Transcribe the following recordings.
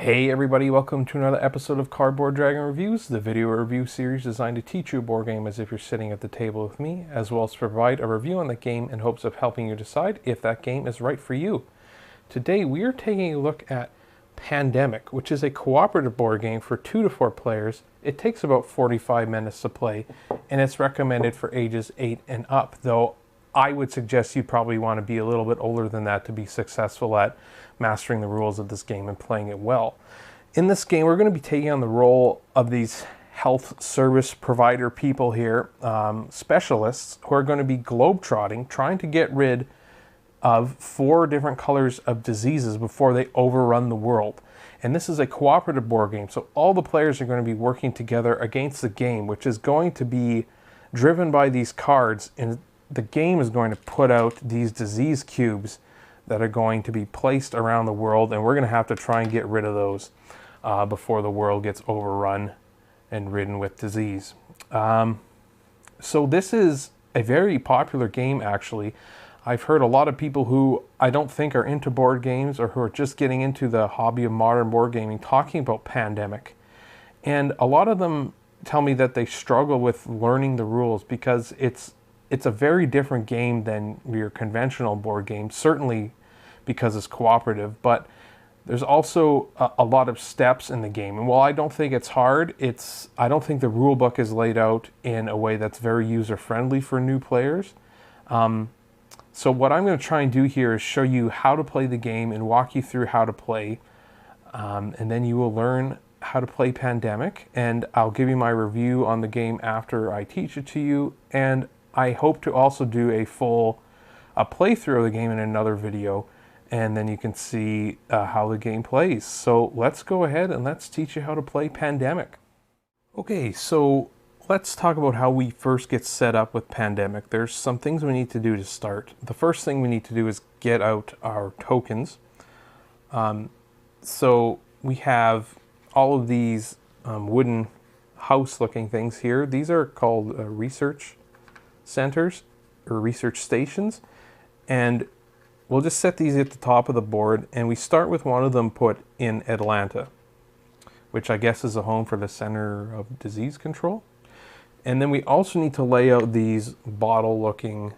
Hey everybody, welcome to another episode of Cardboard Dragon Reviews, the video review series designed to teach you a board game as if you're sitting at the table with me, as well as provide a review on the game in hopes of helping you decide if that game is right for you. Today we are taking a look at Pandemic, which is a cooperative board game for 2 to 4 players. It takes about 45 minutes to play, and it's recommended for ages 8 and up, though I would suggest you probably want to be a little bit older than that to be successful at mastering the rules of this game and playing it well. In this game, we're going to be taking on the role of these health service provider people here, specialists, who are going to be globetrotting, trying to get rid of 4 different colors of diseases before they overrun the world. And this is a cooperative board game, so all the players are going to be working together against the game, which is going to be driven by these cards, and the game is going to put out these disease cubes that are going to be placed around the world, and we're going to have to try and get rid of those before the world gets overrun and ridden with disease. So this is a very popular game, actually. I've heard a lot of people who I don't think are into board games or who are just getting into the hobby of modern board gaming talking about Pandemic. And a lot of them tell me that they struggle with learning the rules because it's a very different game than your conventional board game, certainly because it's cooperative, but there's also a lot of steps in the game. And while I don't think it's hard, I don't think the rule book is laid out in a way that's very user-friendly for new players. So what I'm going to try and do here is show you how to play the game and walk you through how to play, and then you will learn how to play Pandemic, and I'll give you my review on the game after I teach it to you, and I hope to also do a full playthrough of the game in another video, and then you can see how the game plays. So let's go ahead and let's teach you how to play Pandemic. Okay, so let's talk about how we first get set up with Pandemic. There's some things we need to do to start. The first thing we need to do is get out our tokens. So we have all of these wooden house-looking things here. These are called research centers or research stations, and we'll just set these at the top of the board, and we start with one of them put in Atlanta, which I guess is a home for the Center of Disease Control. And then we also need to lay out these bottle-looking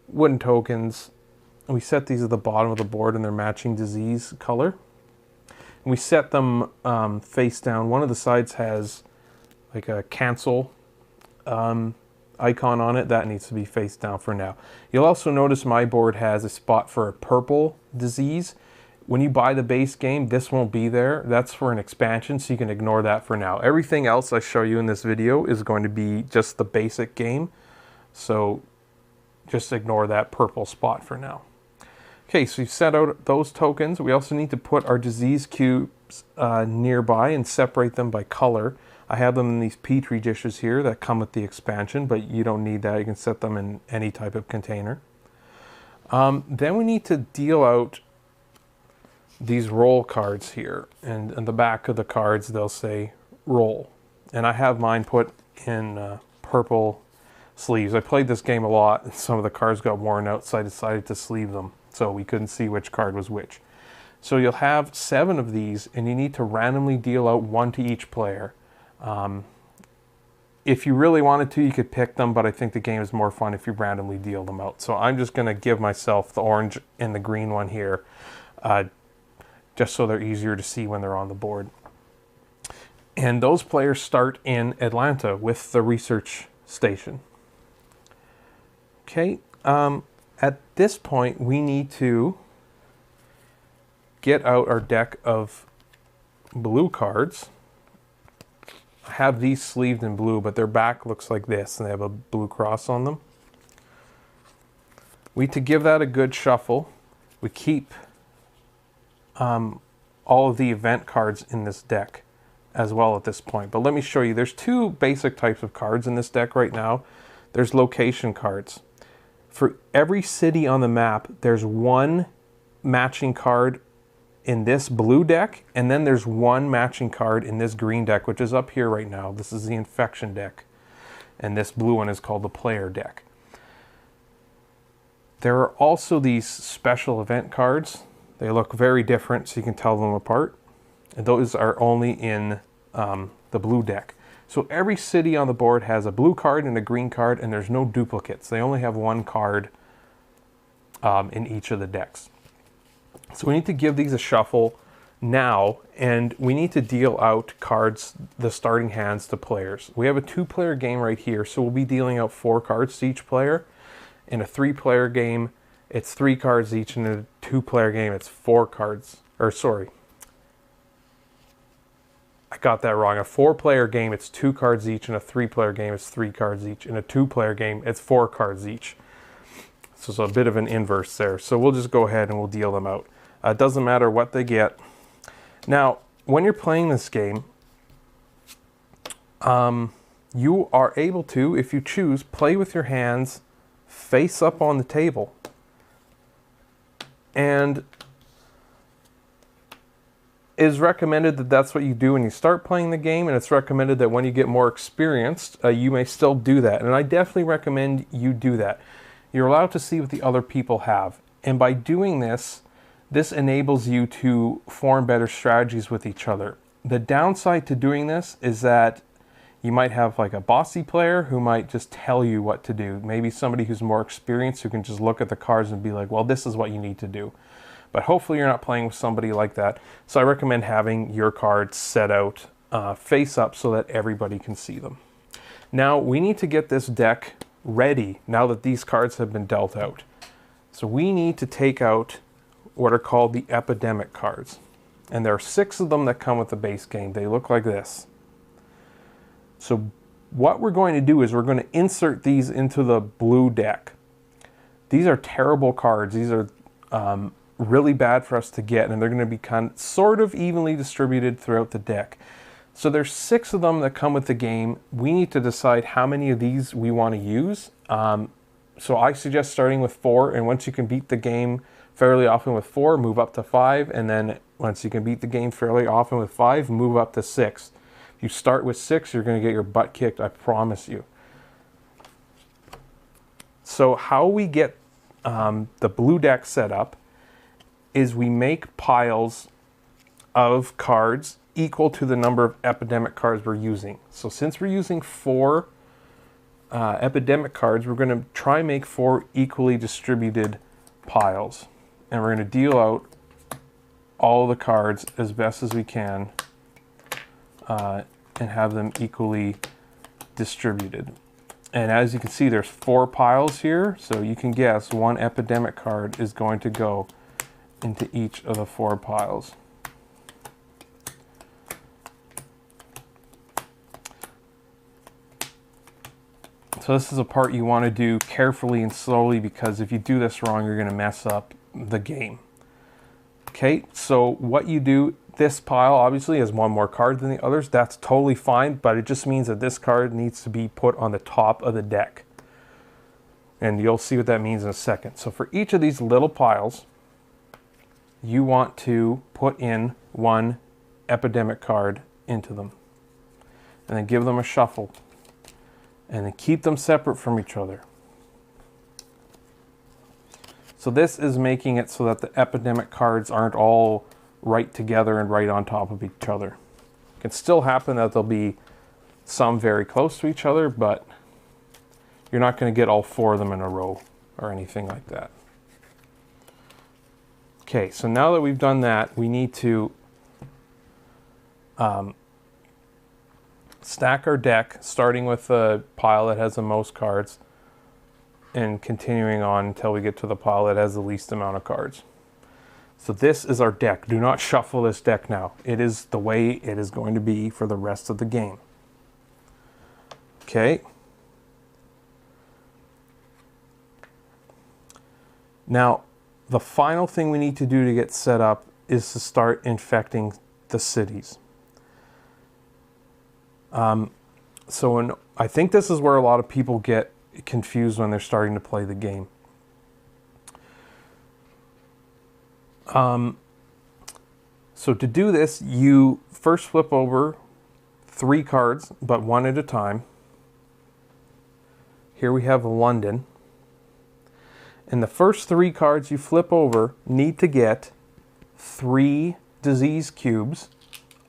wooden tokens. We set these at the bottom of the board in their matching disease color. And we set them face down. One of the sides has like a cancel icon on it. That needs to be face down for now. You'll also notice my board has a spot for a purple disease. When you buy the base game, this won't be there. That's for an expansion, so you can ignore that for now. Everything else I show you in this video is going to be just the basic game, so just ignore that purple spot for now. Okay, so you've set out those tokens. We also need to put our disease cubes nearby and separate them by color. I have them in these Petri dishes here that come with the expansion, but you don't need that. You can set them in any type of container. Then we need to deal out these roll cards here. And on the back of the cards, they'll say roll. And I have mine put in purple sleeves. I played this game a lot, and some of the cards got worn out, so I decided to sleeve them so we couldn't see which card was which. So you'll have 7 of these, and you need to randomly deal out 1 to each player. If you really wanted to, you could pick them, but I think the game is more fun if you randomly deal them out. So I'm just going to give myself the orange and the green one here, just so they're easier to see when they're on the board. And those players start in Atlanta with the research station. Okay, at this point we need to get out our deck of blue cards. I have these sleeved in blue, but their back looks like this, and they have a blue cross on them. We need to give that a good shuffle. We keep all of the event cards in this deck as well at this point. But let me show you. There's 2 basic types of cards in this deck right now. There's location cards. For every city on the map, there's 1 matching card in this blue deck, and then there's 1 matching card in this green deck, which is up here right now. This is the infection deck, and this blue one is called the player deck. There are also these special event cards They look very different, so you can tell them apart. And those are only in the blue deck. So every city on the board has a blue card and a green card, and there's no duplicates. They only have one card in each of the decks. So we need to give these a shuffle now, and we need to deal out cards, the starting hands, to players. We have a 2-player game right here, so we'll be dealing out 4 cards to each player. In a 3-player game, it's 3 cards each, and in a 2-player game, it's 4 cards. Or sorry, I got that wrong. A 4-player game, it's 2 cards each. In a 3-player game, it's 3 cards each. In a 2-player game, it's 4 cards each. So it's a bit of an inverse there. So we'll just go ahead and we'll deal them out. It doesn't matter what they get. Now, when you're playing this game, you are able to, if you choose, play with your hands face up on the table. And it is recommended that that's what you do when you start playing the game, and it's recommended that when you get more experienced, you may still do that. And I definitely recommend you do that. You're allowed to see what the other people have. And by doing this, this enables you to form better strategies with each other. The downside to doing this is that you might have like a bossy player who might just tell you what to do. Maybe somebody who's more experienced who can just look at the cards and be like, well, this is what you need to do. But hopefully you're not playing with somebody like that. So I recommend having your cards set out face up so that everybody can see them. Now we need to get this deck ready now that these cards have been dealt out. So we need to take out what are called the Epidemic Cards. And there are 6 of them that come with the base game. They look like this. So what we're going to do is we're going to insert these into the blue deck. These are terrible cards. These are really bad for us to get, and they're going to be sort of evenly distributed throughout the deck. So there's 6 of them that come with the game. We need to decide how many of these we want to use. So I suggest starting with 4, and once you can beat the game fairly often with 4, move up to 5, and then once you can beat the game fairly often with 5, move up to 6. If you start with 6, you're going to get your butt kicked, I promise you. So how we get the blue deck set up is we make piles of cards equal to the number of epidemic cards we're using. So since we're using 4 epidemic cards, we're going to try and make 4 equally distributed piles. And we're going to deal out all the cards as best as we can and have them equally distributed. And as you can see, there's 4 piles here, so you can guess 1 epidemic card is going to go into each of the 4 piles. So this is a part you want to do carefully and slowly, because if you do this wrong, you're going to mess up the game. Okay, so what you do, this pile obviously has 1 more card than the others. That's totally fine, but it just means that this card needs to be put on the top of the deck. And you'll see what that means in a second. So for each of these little piles, you want to put in 1 epidemic card into them. And then give them a shuffle. And then keep them separate from each other. So this is making it so that the epidemic cards aren't all right together and right on top of each other. It can still happen that there'll be some very close to each other, but you're not going to get all 4 of them in a row or anything like that. Okay, so now that we've done that, we need to stack our deck, starting with the pile that has the most cards and continuing on until we get to the pile that has the least amount of cards. So this is our deck. Do not shuffle this deck now. It is the way it is going to be for the rest of the game. Okay. Now, the final thing we need to do to get set up is to start infecting the cities. I think this is where a lot of people get confused when they're starting to play the game. So to do this, you first flip over 3 cards, but 1 at a time. Here we have London. And the first 3 cards you flip over need to get 3 disease cubes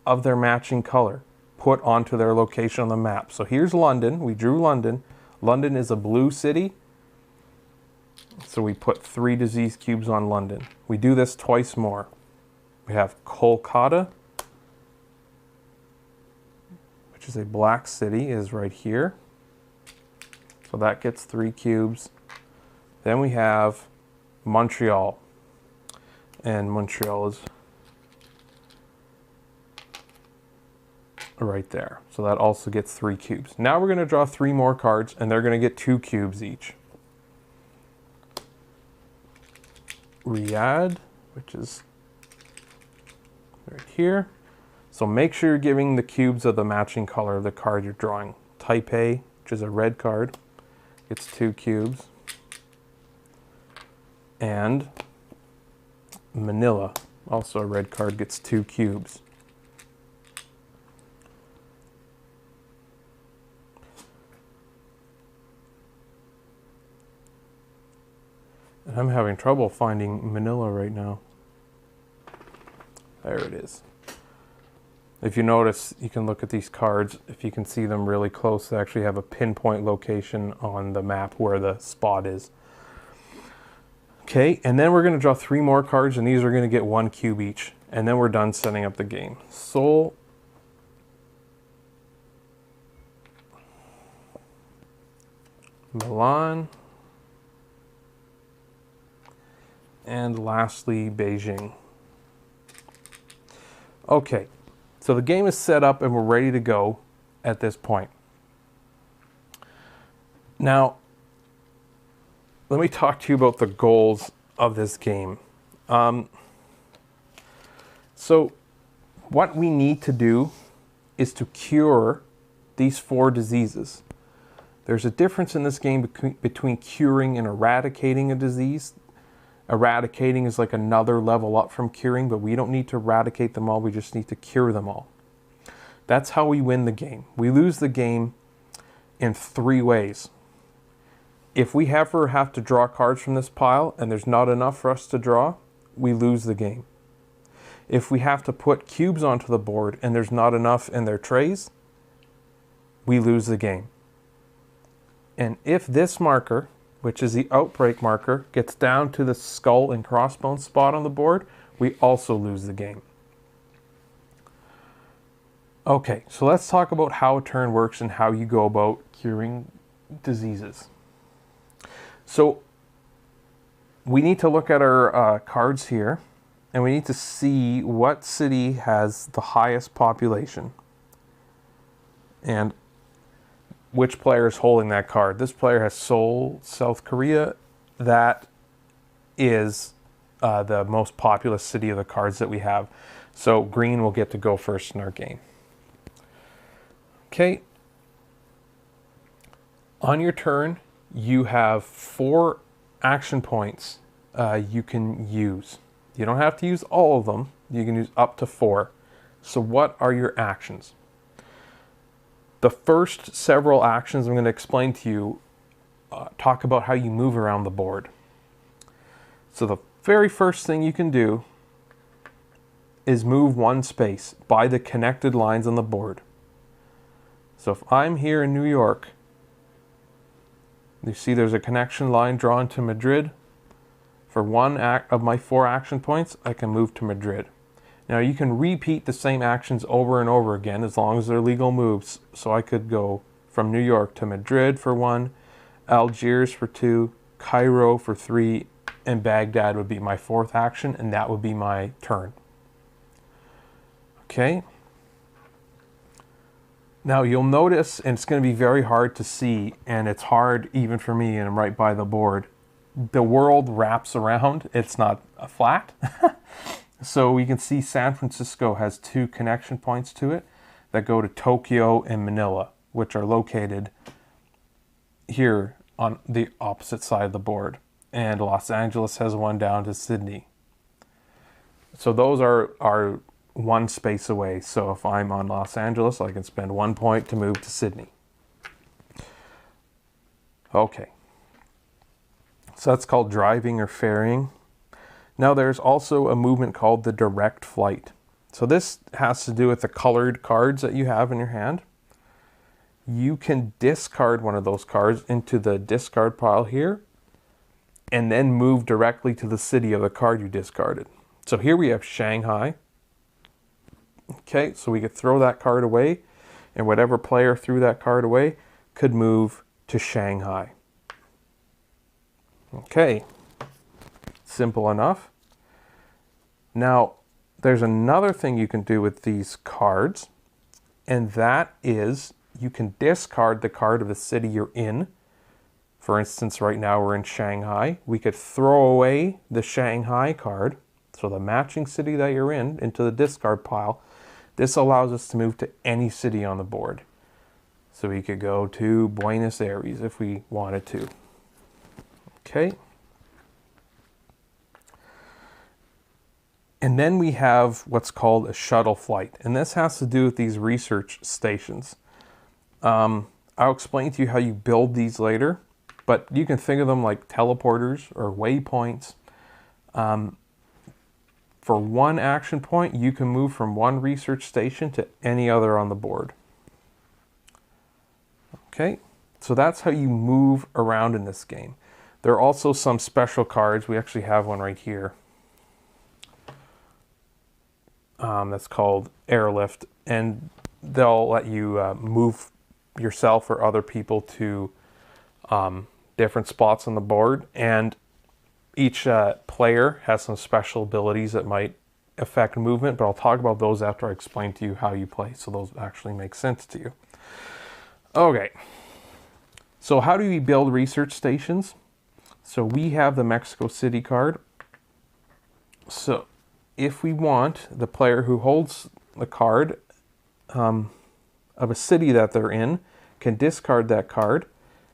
of their matching color put onto their location on the map. So here's London. We drew London. London is a blue city. So we put 3 disease cubes on London. We do this twice more. We have Kolkata, which is a black city, is right here. So that gets 3 cubes. Then we have Montreal. And Montreal is right there. So that also gets 3 cubes. Now we're going to draw 3 more cards, and they're going to get 2 cubes each. Riyadh, which is right here. So make sure you're giving the cubes of the matching color of the card you're drawing. Taipei, which is a red card, gets 2 cubes. And Manila, also a red card, gets 2 cubes. And I'm having trouble finding Manila right now. There it is. If you notice, you can look at these cards. If you can see them really close, they actually have a pinpoint location on the map where the spot is. Okay, and then we're going to draw 3 more cards, and these are going to get 1 cube each. And then we're done setting up the game. Seoul, Milan, and lastly, Beijing. Okay, so the game is set up and we're ready to go at this point. Now, let me talk to you about the goals of this game. So what we need to do is to cure these 4 diseases. There's a difference in this game between curing and eradicating a disease. Eradicating is like another level up from curing, but we don't need to eradicate them all, we just need to cure them all. That's how we win the game. We lose the game in 3 ways. If we ever have to draw cards from this pile and there's not enough for us to draw, we lose the game. If we have to put cubes onto the board and there's not enough in their trays, we lose the game. And if this marker, which is the outbreak marker, gets down to the skull and crossbones spot on the board, we also lose the game. Okay, so let's talk about how a turn works and how you go about curing diseases. So we need to look at our cards here, and we need to see what city has the highest population and which player is holding that card. This player has Seoul, South Korea. That is the most populous city of the cards that we have. So green will get to go first in our game. Okay. On your turn, you have 4 action points you can use. You don't have to use all of them. You can use up to 4. So what are your actions? The first several actions I'm going to explain to you talk about how you move around the board. So the very first thing you can do is move 1 space by the connected lines on the board. So if I'm here in New York, you see there's a connection line drawn to Madrid. For 1 of my 4 action points, I can move to Madrid. Now you can repeat the same actions over and over again as long as they're legal moves. So I could go from New York to Madrid for 1, Algiers for 2, Cairo for 3, and Baghdad would be my 4th action, and that would be my turn. Okay. Now you'll notice, and it's going to be very hard to see, and it's hard even for me, and I'm right by the board. The world wraps around. It's not flat. So we can see San Francisco has 2 connection points to it that go to Tokyo and Manila, which are located here on the opposite side of the board. And Los Angeles has 1 down to Sydney. So those are 1 space away. So if I'm on Los Angeles, I can spend 1 point to move to Sydney. Okay. So that's called driving or ferrying. Now there's also a movement called the direct flight. So this has to do with the colored cards that you have in your hand. You can discard one of those cards into the discard pile here, and then move directly to the city of the card you discarded. So here we have Shanghai. Okay, so we could throw that card away, and whatever player threw that card away could move to Shanghai. Okay, simple enough. Now, there's another thing you can do with these cards, and that is you can discard the card of the city you're in. For instance, right now we're in Shanghai. We could throw away the Shanghai card, so the matching city that you're in, into the discard pile. This allows us to move to any city on the board. So we could go to Buenos Aires if we wanted to. Okay. And then we have what's called a shuttle flight. And this has to do with these research stations. I'll explain to you how you build these later, but you can think of them like teleporters or waypoints. For one action point, you can move from one research station to any other on the board. Okay, so that's how you move around in this game. There are also some special cards. We actually have one right here. That's called Airlift, and they'll let you move yourself or other people to different spots on the board, and each player has some special abilities that might affect movement, but I'll talk about those after I explain to you how you play, so those actually make sense to you. Okay, so how do we build research stations? So we have the Mexico City card. So if we want, the player who holds the card of a city that they're in can discard that card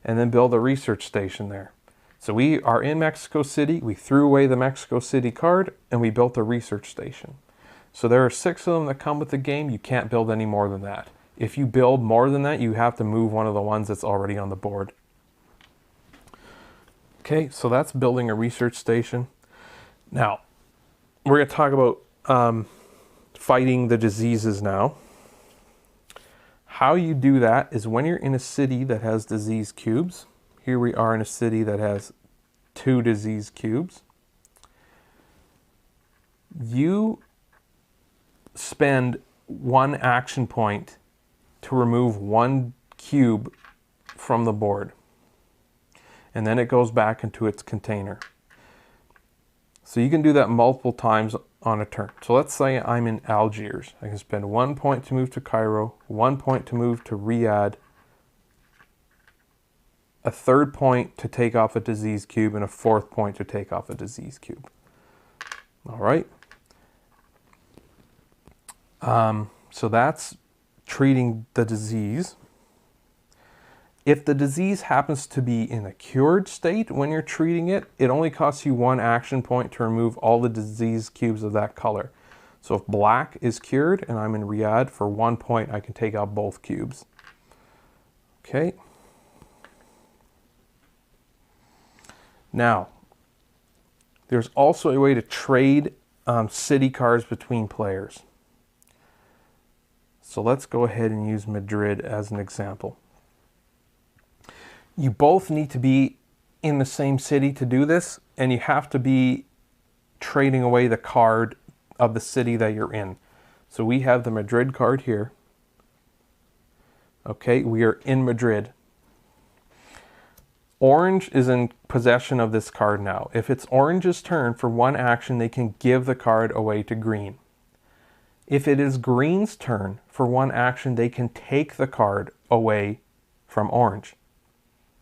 and then build a research station there. So we are in Mexico City, we threw away the Mexico City card, and we built a research station. So there are 6 of them that come with the game. You can't build any more than that. If you build more than that, you have to move one of the ones that's already on the board. Okay, so that's building a research station. Now, we're going to talk about fighting the diseases now. How you do that is when you're in a city that has disease cubes. Here we are in a city that has 2 disease cubes. You spend 1 action point to remove 1 cube from the board. And then it goes back into its container. So you can do that multiple times on a turn. So let's say I'm in Algiers. I can spend 1 point to move to Cairo, 1 point to move to Riyadh, a 3rd point to take off a disease cube, and a 4th point to take off a disease cube. All right. So that's treating the disease. If the disease happens to be in a cured state when you're treating it, it only costs you 1 action point to remove all the disease cubes of that color. So if black is cured and I'm in Riyadh, for 1 point I can take out both cubes. Okay. Now, there's also a way to trade city cards between players. So let's go ahead and use Madrid as an example. You both need to be in the same city to do this, and you have to be trading away the card of the city that you're in. So we have the Madrid card here. Okay, we are in Madrid. Orange is in possession of this card now. If it's Orange's turn, for 1 action, they can give the card away to Green. If it is Green's turn, for 1 action, they can take the card away from Orange.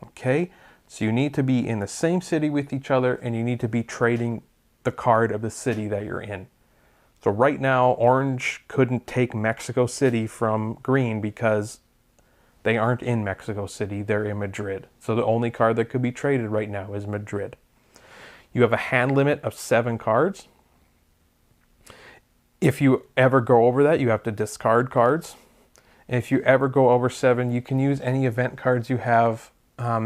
Okay, so you need to be in the same city with each other, and you need to be trading the card of the city that you're in. So right now, Orange couldn't take Mexico City from Green because they aren't in Mexico City, they're in Madrid. So the only card that could be traded right now is Madrid. You have a hand limit of 7 cards. If you ever go over that, you have to discard cards. And if you ever go over 7, you can use any event cards you have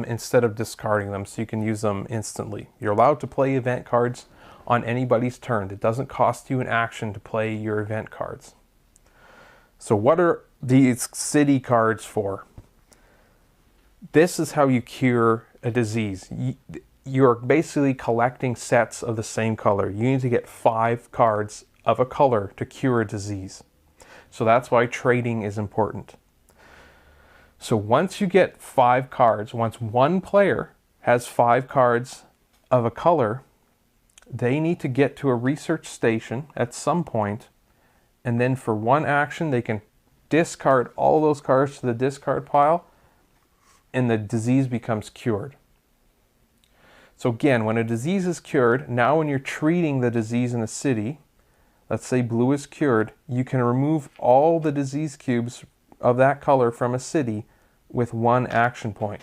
instead of discarding them, so you can use them instantly. You're allowed to play event cards on anybody's turn. It doesn't cost you an action to play your event cards. So what are these city cards for? This is how you cure a disease. You're basically collecting sets of the same color. You need to get 5 cards of a color to cure a disease. So that's why trading is important. So once you get 5 cards, once one player has 5 cards of a color, they need to get to a research station at some point, and then for one action they can discard all those cards to the discard pile, and the disease becomes cured. So again, when a disease is cured, now when you're treating the disease in a city, let's say blue is cured, you can remove all the disease cubes of that color from a city with one action point.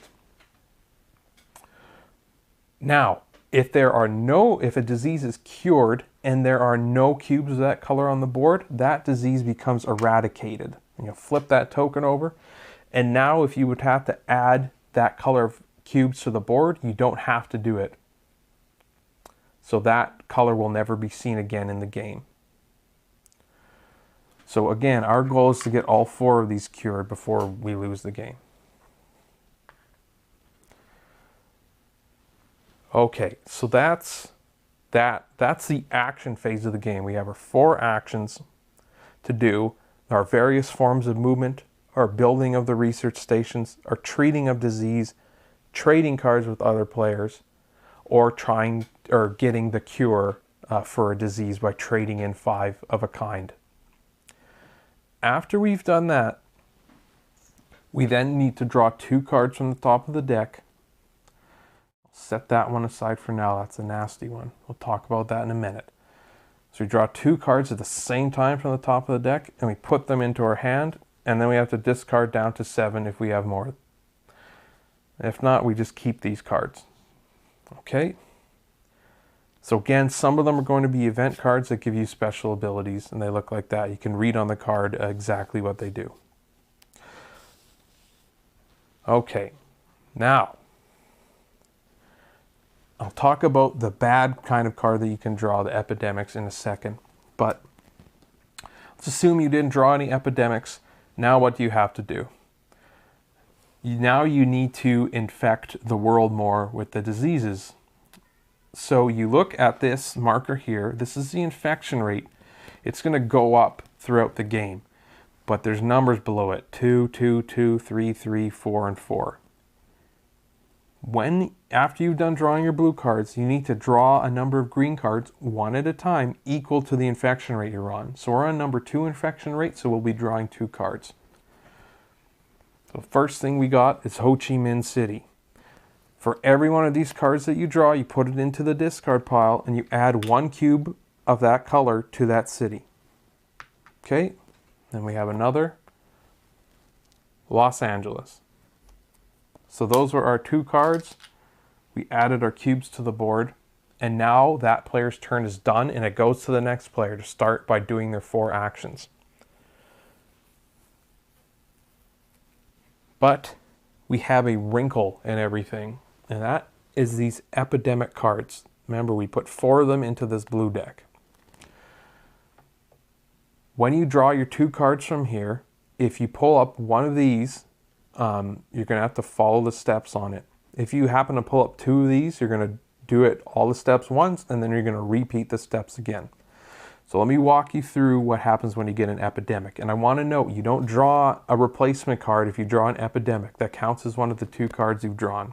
Now, if a disease is cured and there are no cubes of that color on the board, that disease becomes eradicated. And you'll flip that token over, and now if you would have to add that color of cubes to the board, you don't have to do it. So that color will never be seen again in the game. So again, our goal is to get all 4 of these cured before we lose the game. Okay, so that's the action phase of the game. We have our 4 actions to do, our various forms of movement, our building of the research stations, our treating of disease, trading cards with other players, or getting the cure for a disease by trading in 5 of a kind. After we've done that, we then need to draw 2 cards from the top of the deck. Set that one aside for now. That's a nasty one. We'll talk about that in a minute. So we draw 2 cards at the same time from the top of the deck, and we put them into our hand, and then we have to discard down to 7 if we have more. If not, we just keep these cards. Okay? So again, some of them are going to be event cards that give you special abilities, and they look like that. You can read on the card exactly what they do. Okay, now I'll talk about the bad kind of card that you can draw, the epidemics, in a second. But let's assume you didn't draw any epidemics. Now what do you have to do? Now you need to infect the world more with the diseases. So you look at this marker here. This is the infection rate. It's going to go up throughout the game. But there's numbers below it. 2, 2, 2, 3, 3, 4, and 4. After you've done drawing your blue cards, you need to draw a number of green cards, one at a time, equal to the infection rate you're on. So we're on number 2 infection rate, so we'll be drawing 2 cards. So first thing we got is Ho Chi Minh City. For every one of these cards that you draw, you put it into the discard pile, and you add 1 cube of that color to that city. Okay, then we have another, Los Angeles. So those were our 2 cards. We added our cubes to the board, and now that player's turn is done, and it goes to the next player to start by doing their 4 actions. But we have a wrinkle in everything, and that is these epidemic cards. Remember, we put 4 of them into this blue deck. When you draw your 2 cards from here, if you pull up one of these, you're going to have to follow the steps on it. If you happen to pull up 2 of these, you're going to do it all the steps once, and then you're going to repeat the steps again. So let me walk you through what happens when you get an epidemic. And I want to note, you don't draw a replacement card if you draw an epidemic. That counts as one of the 2 cards you've drawn.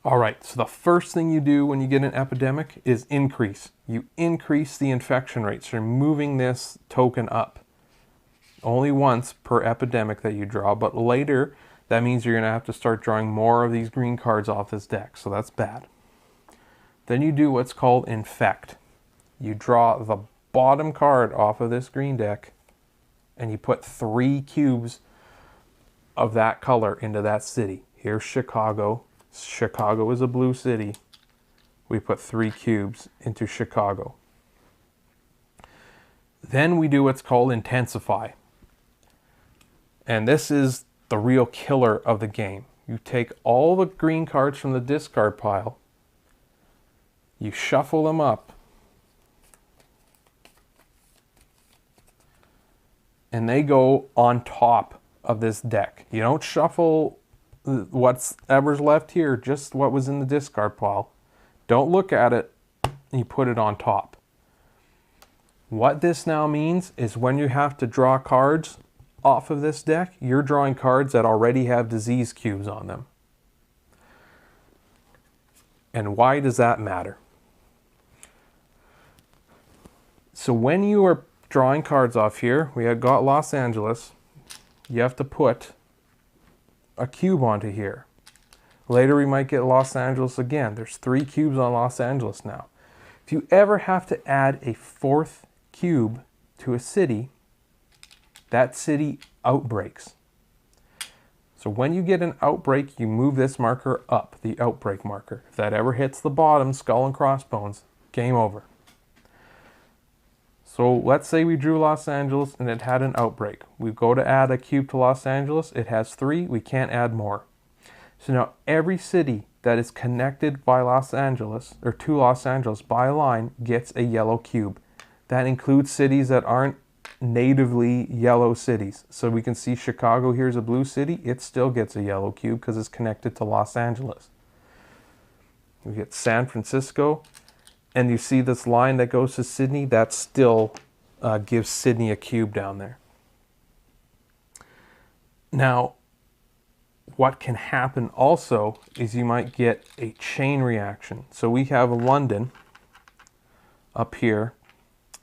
All right, so the first thing you do when you get an epidemic is increase. You increase the infection rate, so you're moving this token up. Only once per epidemic that you draw, but later that means you're going to have to start drawing more of these green cards off this deck, so that's bad. Then you do what's called Infect. You draw the bottom card off of this green deck, and you put 3 cubes of that color into that city. Here's Chicago. Chicago is a blue city. We put 3 cubes into Chicago. Then we do what's called Intensify. And this is the real killer of the game. You take all the green cards from the discard pile, You shuffle them up. And they go on top of this deck. You don't shuffle whatever's left here, just what was in the discard pile. Don't look at it. You put it on top. What this now means is when you have to draw cards off of this deck, you're drawing cards that already have disease cubes on them. And why does that matter? So when you are drawing cards off here, we have got Los Angeles. You have to put a cube onto here. Later we might get Los Angeles again. There's 3 cubes on Los Angeles now. If you ever have to add a 4th cube to a city, that city outbreaks. So when you get an outbreak, you move this marker up, the outbreak marker. If that ever hits the bottom, skull and crossbones, game over. So let's say we drew Los Angeles and it had an outbreak. We go to add a cube to Los Angeles. It has 3. We can't add more. So now every city that is connected by Los Angeles, or to Los Angeles by a line, gets a yellow cube. That includes cities that aren't natively yellow cities. So we can see Chicago here is a blue city. It still gets a yellow cube because it's connected to Los Angeles. We get San Francisco. And you see this line that goes to Sydney, that still gives Sydney a cube down there. Now, what can happen also is you might get a chain reaction. So we have London up here,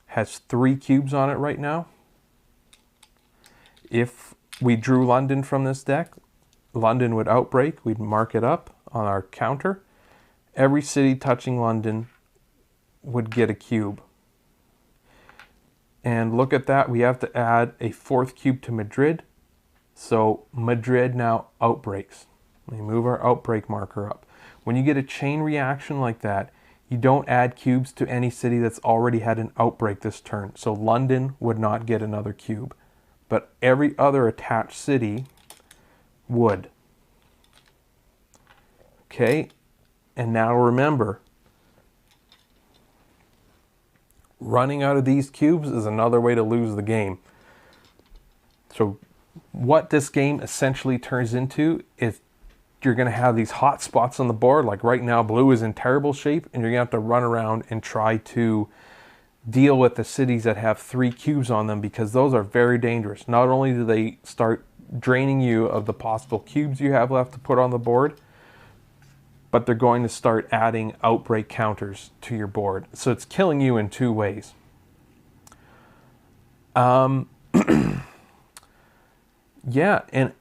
has 3 cubes on it right now. If we drew London from this deck, London would outbreak. We'd mark it up on our counter. Every city touching London would get a cube. And look at that, we have to add a 4th cube to Madrid. So Madrid now outbreaks. We move our outbreak marker up. When you get a chain reaction like that, you don't add cubes to any city that's already had an outbreak this turn. So London would not get another cube, but every other attached city would. Okay, and now remember, running out of these cubes is another way to lose the game. So what this game essentially turns into is you're going to have these hot spots on the board. Like right now, blue is in terrible shape, and you're going to have to run around and try to deal with the cities that have 3 cubes on them, because those are very dangerous. Not only do they start draining you of the possible cubes you have left to put on the board, but they're going to start adding outbreak counters to your board. So it's killing you in 2 ways. Yeah, and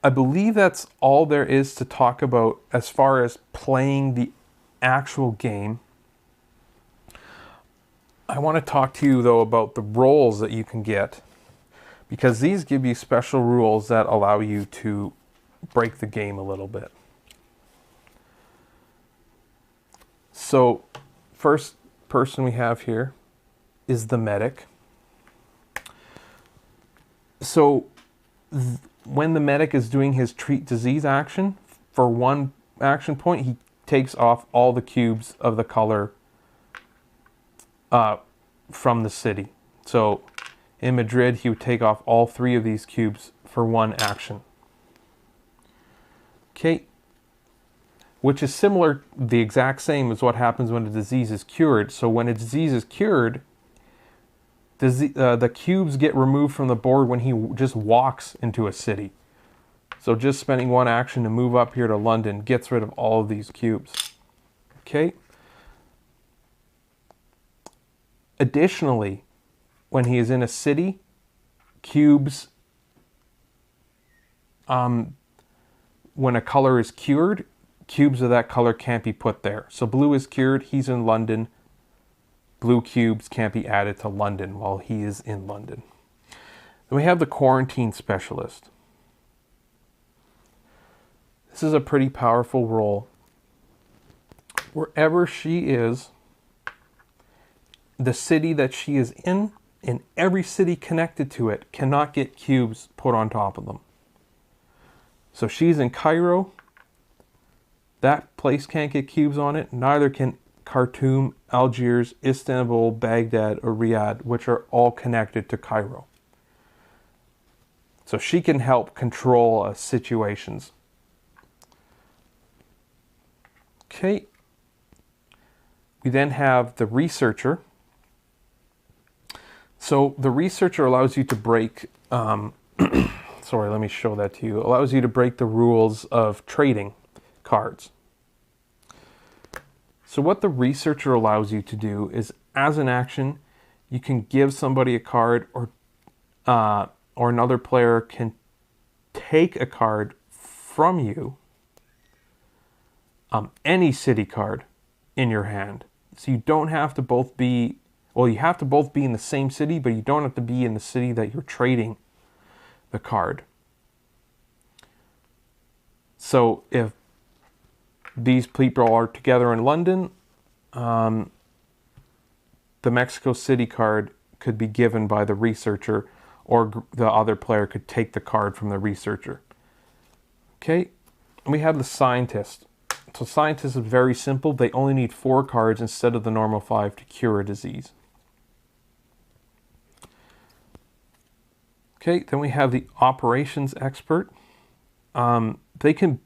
I believe that's all there is to talk about as far as playing the actual game. I want to talk to you, though, about the roles that you can get, because these give you special rules that allow you to break the game a little bit. So, first person we have here is the medic. So, when the medic is doing his treat disease action, for 1 action point, he takes off all the cubes of the color from the city. So, in Madrid, he would take off all 3 of these cubes for 1 action. Okay. Which is similar, the exact same as what happens when a disease is cured. So when a disease is cured, the cubes get removed from the board when he just walks into a city. So just spending 1 action to move up here to London gets rid of all of these cubes. Okay. Additionally, when he is in a city, cubes, when a color is cured, cubes of that color can't be put there. So blue is cured, he's in London. Blue cubes can't be added to London while he is in London. Then we have the quarantine specialist. This is a pretty powerful role. Wherever she is, the city that she is in, and every city connected to it, cannot get cubes put on top of them. So she's in Cairo. That place can't get cubes on it. Neither can Khartoum, Algiers, Istanbul, Baghdad, or Riyadh, which are all connected to Cairo. So she can help control situations. Okay. We then have the researcher. So the researcher allows you to break, sorry, let me show that to you. Allows you to break the rules of trading cards. So what the researcher allows you to do is, as an action, you can give somebody a card, or another player can take a card from you, any city card in your hand. So you don't have to both be, well, you have to both be in the same city, but you don't have to be in the city that you're trading the card. So if these people are together in London, the Mexico City card could be given by the researcher, or the other player could take the card from the researcher. Okay, and we have the scientist. So scientist is very simple. They only need 4 cards instead of the normal 5 to cure a disease. Okay, then we have the operations expert. They can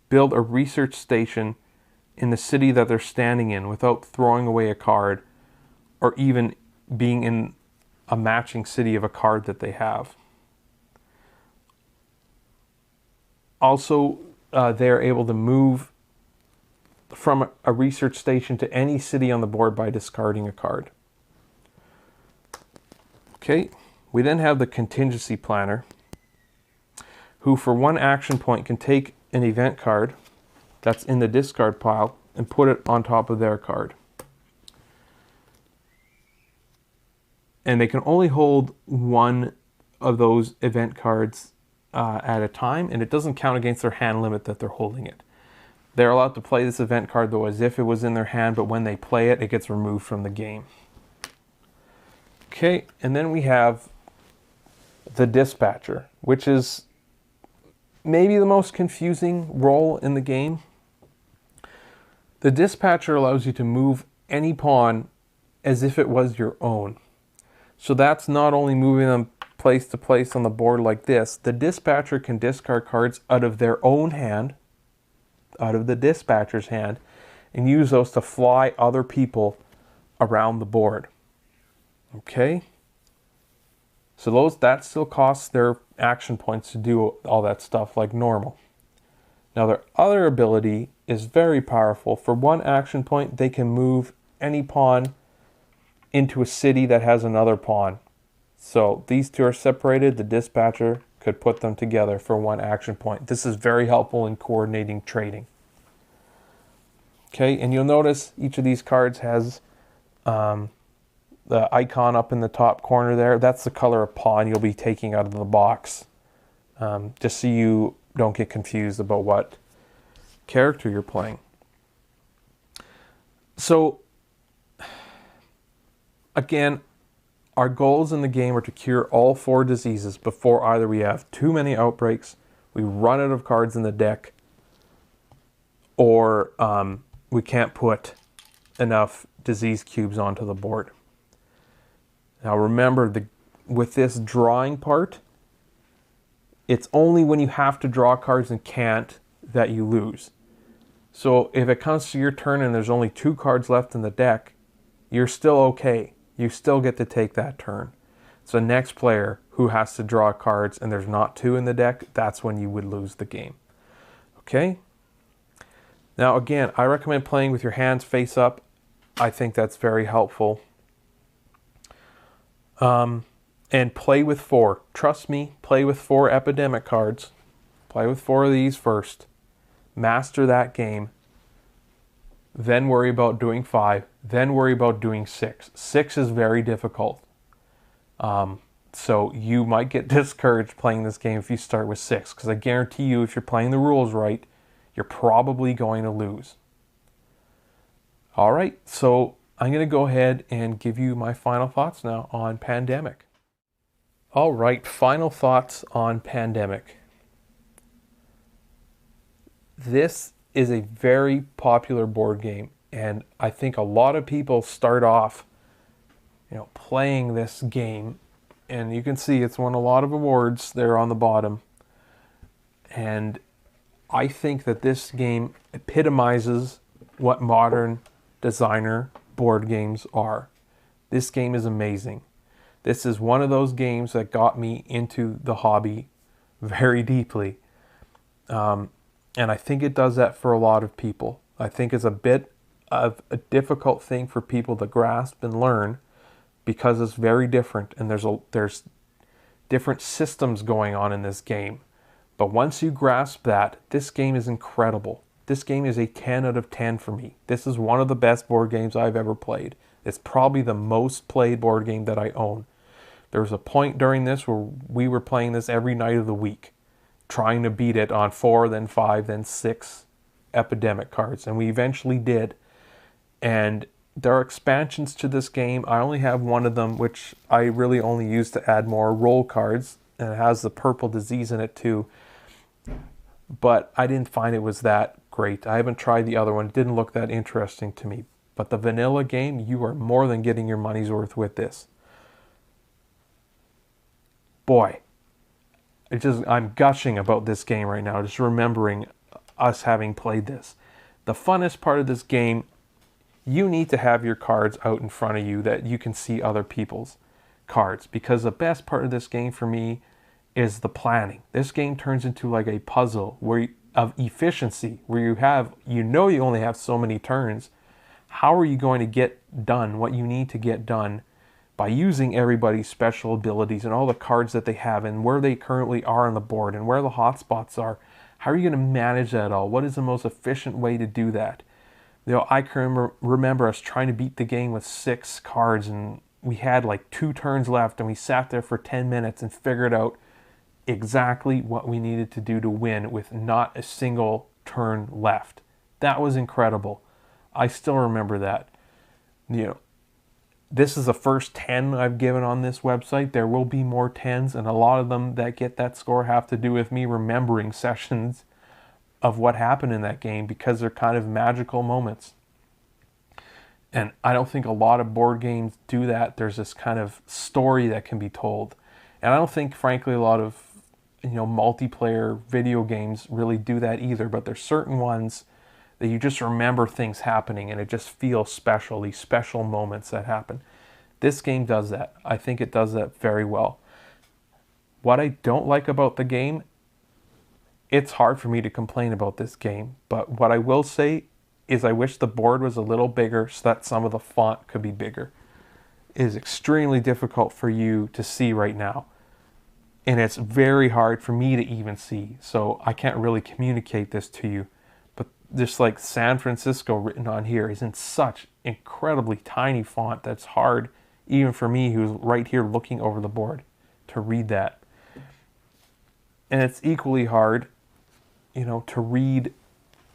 build a research station in the city that they're standing in without throwing away a card, or even being in a matching city of a card that they have. Also, they're able to move from a research station to any city on the board by discarding a card. Okay, we then have the Contingency Planner, who for 1 action point can take an event card that's in the discard pile and put it on top of their card. And they can only hold 1 of those event cards at a time, and it doesn't count against their hand limit that they're holding it. They're allowed to play this event card, though, as if it was in their hand, but when they play it, it gets removed from the game. Okay, and then we have the Dispatcher, which is maybe the most confusing role in the game. The Dispatcher allows you to move any pawn as if it was your own. So that's not only moving them place to place on the board like this. The Dispatcher can discard cards out of their own hand, out of the Dispatcher's hand, and use those to fly other people around the board. Okay? So that still costs their action points to do all that stuff like normal. Now their other ability is very powerful. For 1 action point, they can move any pawn into a city that has another pawn. So these 2 are separated. The Dispatcher could put them together for 1 action point. This is very helpful in coordinating trading. Okay, and you'll notice each of these cards has the icon up in the top corner there. That's the color of pawn you'll be taking out of the box. Just so you don't get confused about what character you're playing. So, again, our goals in the game are to cure all 4 diseases before either we have too many outbreaks, we run out of cards in the deck, or we can't put enough disease cubes onto the board. Now remember, with this drawing part, it's only when you have to draw cards and can't that you lose. So if it comes to your turn and there's only 2 cards left in the deck, you're still okay. You still get to take that turn. So next player who has to draw cards and there's not 2 in the deck, that's when you would lose the game. Okay? Now again, I recommend playing with your hands face up. I think that's very helpful. And play with 4. Trust me, play with 4 Epidemic cards. Play with 4 of these first. Master that game. Then worry about doing 5. Then worry about doing 6. 6 is very difficult. So you might get discouraged playing this game if you start with 6. Because I guarantee you, if you're playing the rules right, you're probably going to lose. Alright, so I'm going to go ahead and give you my final thoughts now on Pandemic. Alright, final thoughts on Pandemic. This is a very popular board game, And I think a lot of people start off, playing this game, and you can see it's won a lot of awards there on the bottom. And I think that this game epitomizes what modern designer board games are. This game is amazing. This is one of those games that got me into the hobby very deeply. And I think it does that for a lot of people. I think it's a bit of a difficult thing for people to grasp and learn because it's very different, and there's different systems going on in this game. But once you grasp that, this game is incredible. This game is a 10 out of 10 for me. This is one of the best board games I've ever played. It's probably the most played board game that I own. There was a point during this where we were playing this every night of the week, trying to beat it on 4, then 5, then 6 Epidemic Cards, and we eventually did. And there are expansions to this game. I only have one of them, which I really only use to add more roll cards, and it has the purple disease in it too. But I didn't find it was that great. I haven't tried the other one. It didn't look that interesting to me. But the vanilla game, you are more than getting your money's worth with this. Boy, I'm gushing about this game right now, just remembering us having played this. The funnest part of this game, you need to have your cards out in front of you that you can see other people's cards, because the best part of this game for me is the planning. This game turns into like a puzzle of efficiency, where you only have so many turns. How are you going to get done what you need to get done by using everybody's special abilities and all the cards that they have and where they currently are on the board and where the hotspots are? How are you going to manage that all? What is the most efficient way to do that? I can remember us trying to beat the game with 6 cards, and we had like 2 turns left, and we sat there for 10 minutes and figured out exactly what we needed to do to win with not a single turn left. That was incredible. I still remember that. This is the first 10 I've given on this website. There will be more 10s, and a lot of them that get that score have to do with me remembering sessions of what happened in that game, because they're kind of magical moments. And I don't think a lot of board games do that. There's this kind of story that can be told. And I don't think, frankly, a lot of multiplayer video games really do that either. But there's certain ones that you just remember things happening, and it just feels special, these special moments that happen. This game does that. I think it does that very well. What I don't like about the game, it's hard for me to complain about this game, but what I will say is I wish the board was a little bigger so that some of the font could be bigger. It is extremely difficult for you to see right now, and it's very hard for me to even see, so I can't really communicate this to you. But just like San Francisco written on here is in such incredibly tiny font that's hard even for me, who's right here looking over the board, to read that. And it's equally hard to read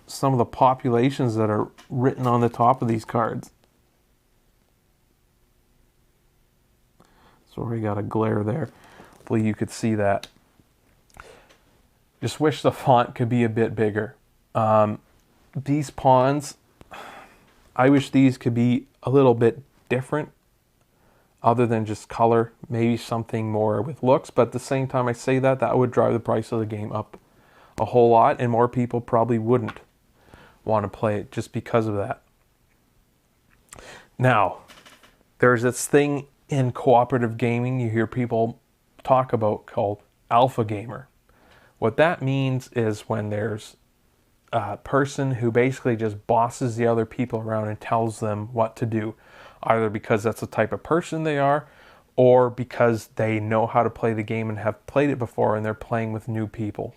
some of the populations that are written on the top of these cards. Sorry, got a glare there. Hopefully you could see that. Just wish the font could be a bit bigger. These pawns, I wish these could be a little bit different other than just color. Maybe something more with looks, but at the same time I say that would drive the price of the game up a whole lot, and more people probably wouldn't want to play it just because of that. Now, there's this thing in cooperative gaming you hear people talk about called alpha gamer. What that means is when there's a person who basically just bosses the other people around and tells them what to do, either because that's the type of person they are, or because they know how to play the game and have played it before and they're playing with new people.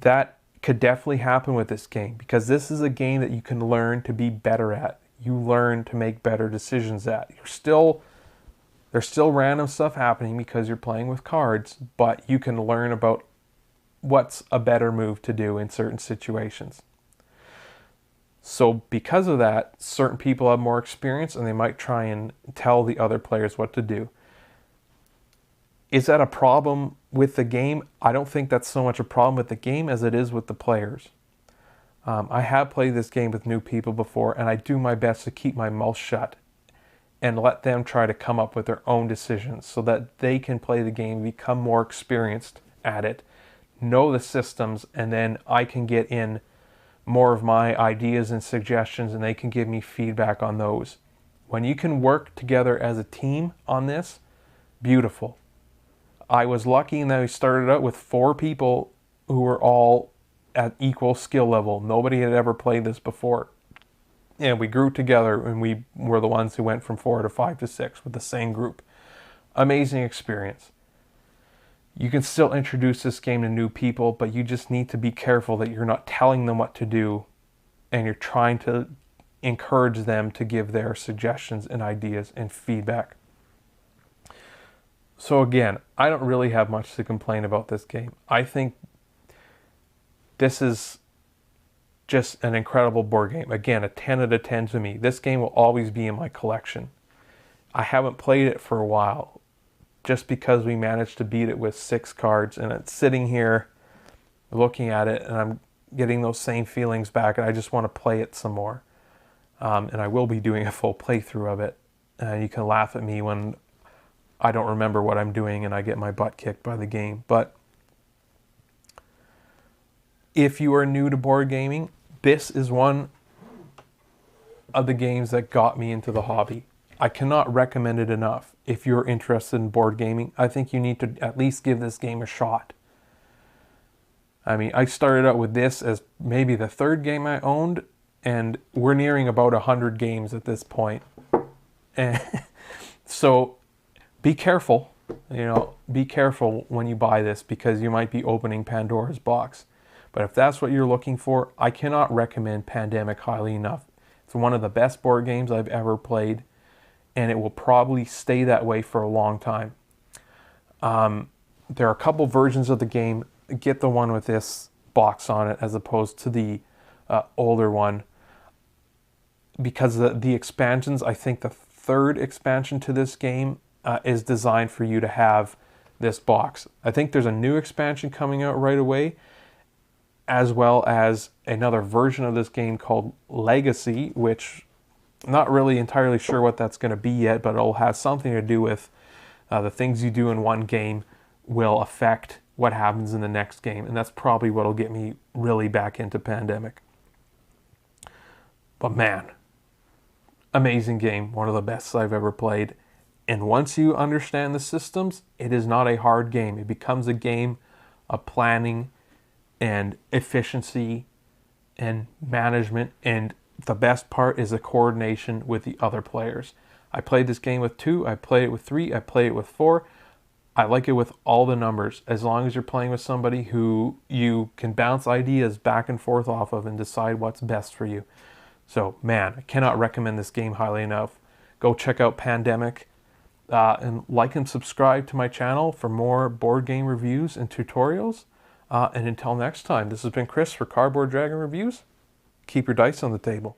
That could definitely happen with this game, because this is a game that you can learn to be better at. You learn to make better decisions at. There's still random stuff happening because you're playing with cards, but you can learn about what's a better move to do in certain situations. So because of that, certain people have more experience and they might try and tell the other players what to do. Is that a problem with the game? I don't think that's so much a problem with the game as it is with the players. I have played this game with new people before, and I do my best to keep my mouth shut and let them try to come up with their own decisions so that they can play the game, become more experienced at it, know the systems, and then I can get in more of my ideas and suggestions, and they can give me feedback on those. When you can work together as a team on this, beautiful. I was lucky in that we started out with 4 people who were all at equal skill level. Nobody had ever played this before. And we grew together, and we were the ones who went from 4 to 5 to 6 with the same group. Amazing experience. You can still introduce this game to new people, but you just need to be careful that you're not telling them what to do, and you're trying to encourage them to give their suggestions and ideas and feedback. So again, I don't really have much to complain about this game. I think this is just an incredible board game. Again, a 10 out of 10 to me. This game will always be in my collection. I haven't played it for a while, just because we managed to beat it with 6 cards, and it's sitting here looking at it, and I'm getting those same feelings back, and I just want to play it some more. And I will be doing a full playthrough of it. You can laugh at me when I don't remember what I'm doing and I get my butt kicked by the game. But if you are new to board gaming, this is one of the games that got me into the hobby. I cannot recommend it enough. If you're interested in board gaming, I think you need to at least give this game a shot. I mean, I started out with this as maybe the 3rd game I owned, and we're nearing about 100 games at this point. And so be careful, be careful when you buy this, because you might be opening Pandora's box. But if that's what you're looking for, I cannot recommend Pandemic highly enough. It's one of the best board games I've ever played, and it will probably stay that way for a long time. There are a couple versions of the game. Get the one with this box on it as opposed to the older one, because the expansions, I think the 3rd expansion to this game is designed for you to have this box. I think there's a new expansion coming out right away, as well as another version of this game called Legacy, which I'm not really entirely sure what that's going to be yet, but it'll have something to do with the things you do in one game will affect what happens in the next game, and that's probably what will get me really back into Pandemic. But man, amazing game, one of the best I've ever played. And once you understand the systems, it is not a hard game. It becomes a game of planning and efficiency and management, and the best part is the coordination with the other players. I played this game with 2, I played it with 3, I played it with 4. I like it with all the numbers, as long as you're playing with somebody who you can bounce ideas back and forth off of and decide what's best for you. So man, I cannot recommend this game highly enough. Go check out Pandemic, and like and subscribe to my channel for more board game reviews and tutorials. And until next time, this has been Chris for Cardboard Dragon Reviews. Keep your dice on the table.